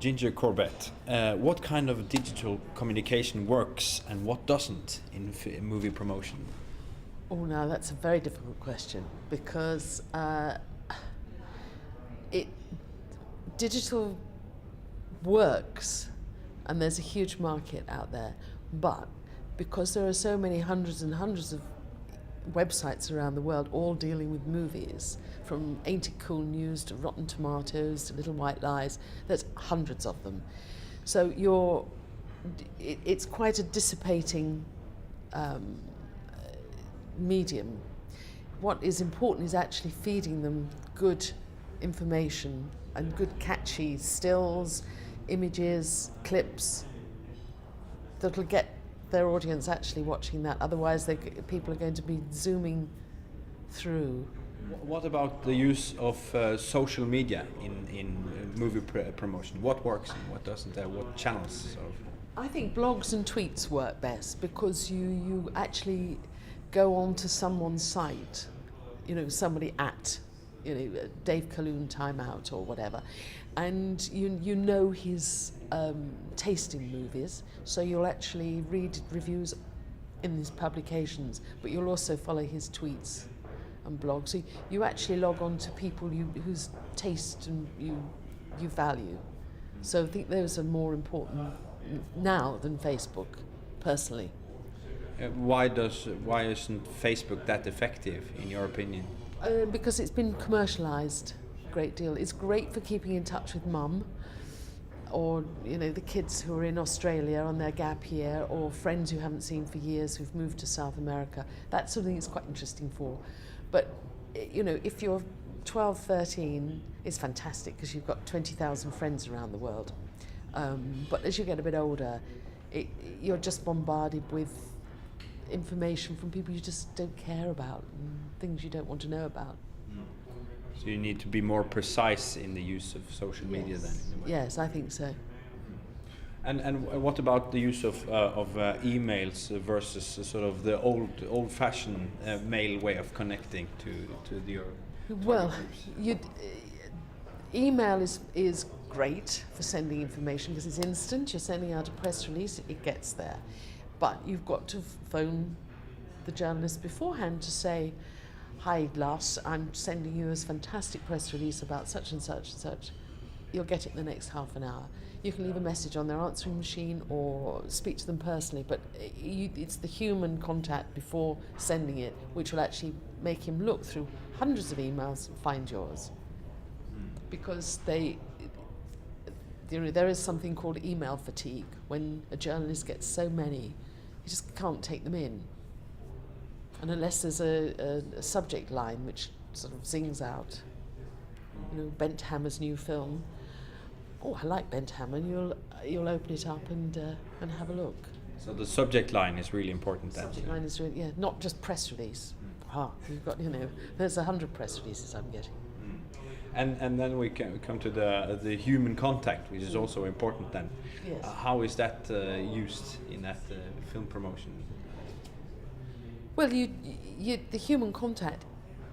Ginger Corbett, what kind of digital communication works and what doesn't in movie promotion? Oh, now that's a very difficult question because digital works and there's a huge market out there, but because there are so many hundreds and hundreds of websites around the world all dealing with movies, from Ain't It Cool News to Rotten Tomatoes to Little White Lies, there's hundreds of them. So it's quite a dissipating medium. What is important is actually feeding them good information and good catchy stills, images, clips that'll get their audience actually watching that. Otherwise people are going to be zooming through. What about the use of social media in movie promotion? What works and what doesn't? What channels? I think blogs and tweets work best because you actually go onto someone's site, somebody at, Dave Calhoun Timeout or whatever, and you know his taste in movies, so you'll actually read reviews in his publications, but you'll also follow his tweets and blogs. So you actually log on to people whose taste and you value. So I think those are more important now than Facebook, personally. Why isn't Facebook that effective, in your opinion? Because it's been commercialised a great deal. It's great for keeping in touch with mum, or the kids who are in Australia on their gap year, or friends who haven't seen for years who've moved to South America. That's something it's quite interesting for. But if you're 12, 13, it's fantastic because you've got 20,000 friends around the world. But as you get a bit older, you're just bombarded with information from people you just don't care about and things you don't want to know about. So you need to be more precise in the use of social media then? Yes, I think so. And what about the use of emails versus sort of the old-fashioned mail way of connecting to your Well, email is great for sending information because it's instant. You're sending out a press release, it gets there. But you've got to phone the journalist beforehand to say, "Hi, Lars, I'm sending you this fantastic press release about such and such and such." You'll get it in the next half an hour. You can leave a message on their answering machine or speak to them personally, but it's the human contact before sending it which will actually make him look through hundreds of emails and find yours. Because there is something called email fatigue. When a journalist gets so many, you just can't take them in. And unless there's a subject line which sort of zings out, Bent Hammer's new film. Oh, I like Bent Hammer. And you'll open it up and have a look. So the subject line is really important. Subject line is really, not just press release. You've got, there's 100 press releases I'm getting. And then we come to the human contact, which is also important then. Yes. How is that used in that film promotion? Well, the human contact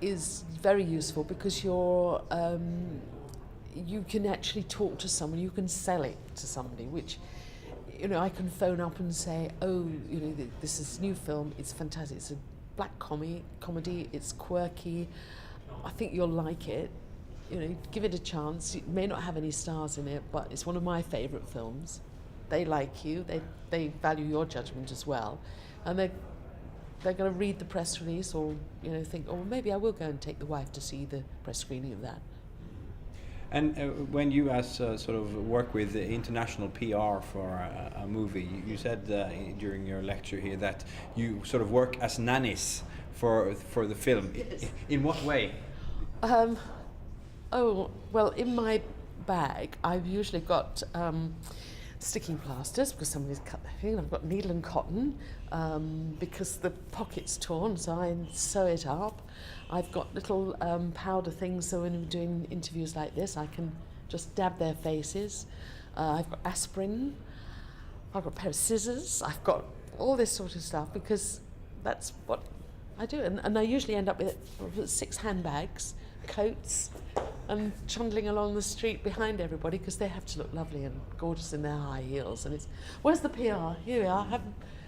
is very useful because you can actually talk to someone, you can sell it to somebody, which, I can phone up and say, this is a new film, it's fantastic, it's a black comedy, it's quirky, I think you'll like it, give it a chance. It may not have any stars in it, but it's one of my favourite films. They like you, they value your judgment as well, and they're going to read the press release or think, maybe I will go and take the wife to see the press screening of that. And when you sort of work with international PR for a movie, you said during your lecture here that you sort of work as nannies for the film. Yes. In what way? Well, in my bag I've usually got sticking plasters because somebody's cut the thing. I've got needle and cotton because the pocket's torn, so I sew it up. I've got little powder things, so when I'm doing interviews like this, I can just dab their faces. I've got aspirin. I've got a pair of scissors. I've got all this sort of stuff because that's what I do. And I usually end up with 6 handbags, coats, and trundling along the street behind everybody because they have to look lovely and gorgeous in their high heels. And it's, where's the PR? Here we are.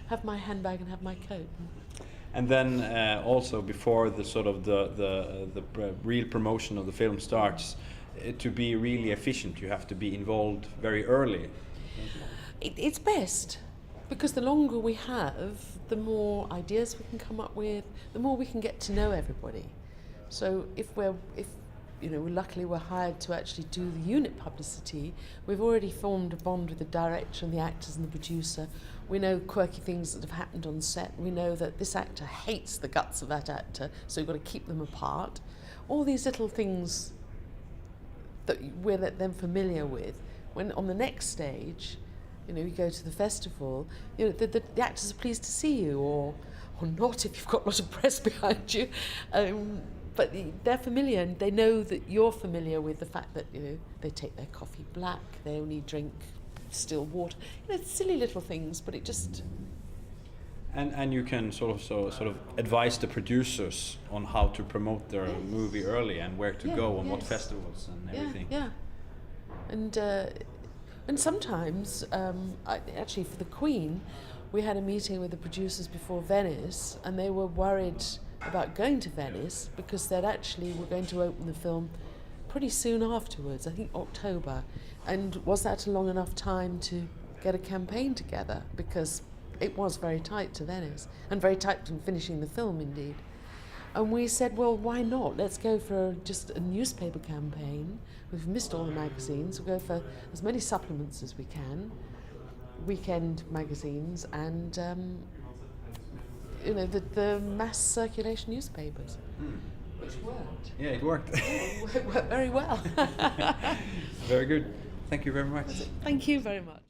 Have my handbag and have my coat. And then also before the sort of the real promotion of the film starts, to be really efficient, you have to be involved very early. It's best because the longer we have, the more ideas we can come up with, the more we can get to know everybody. So if luckily we're hired to actually do the unit publicity, we've already formed a bond with the director and the actors and the producer. We know quirky things that have happened on set. We know that this actor hates the guts of that actor, so we've got to keep them apart. All these little things that we're then familiar with. When on the next stage, you go to the festival, the actors are pleased to see you, or not if you've got a lot of press behind you. But they're familiar, and they know that you're familiar with the fact that they take their coffee black, they only drink still water. Silly little things, but it just. And you can sort of advise the producers on how to promote their movie early and where to go and what festivals and everything. Yeah. And sometimes, actually for the Queen, we had a meeting with the producers before Venice, and they were worried about going to Venice because they were going to open the film pretty soon afterwards, I think October. And was that a long enough time to get a campaign together? Because it was very tight to Venice, and very tight in finishing the film indeed. And we said, well, why not? Let's go for just a newspaper campaign. We've missed all the magazines. We'll go for as many supplements as we can, weekend magazines, and the mass circulation newspapers, which worked. Yeah, it worked. It worked very well. Very good. Thank you very much. Thank you very much.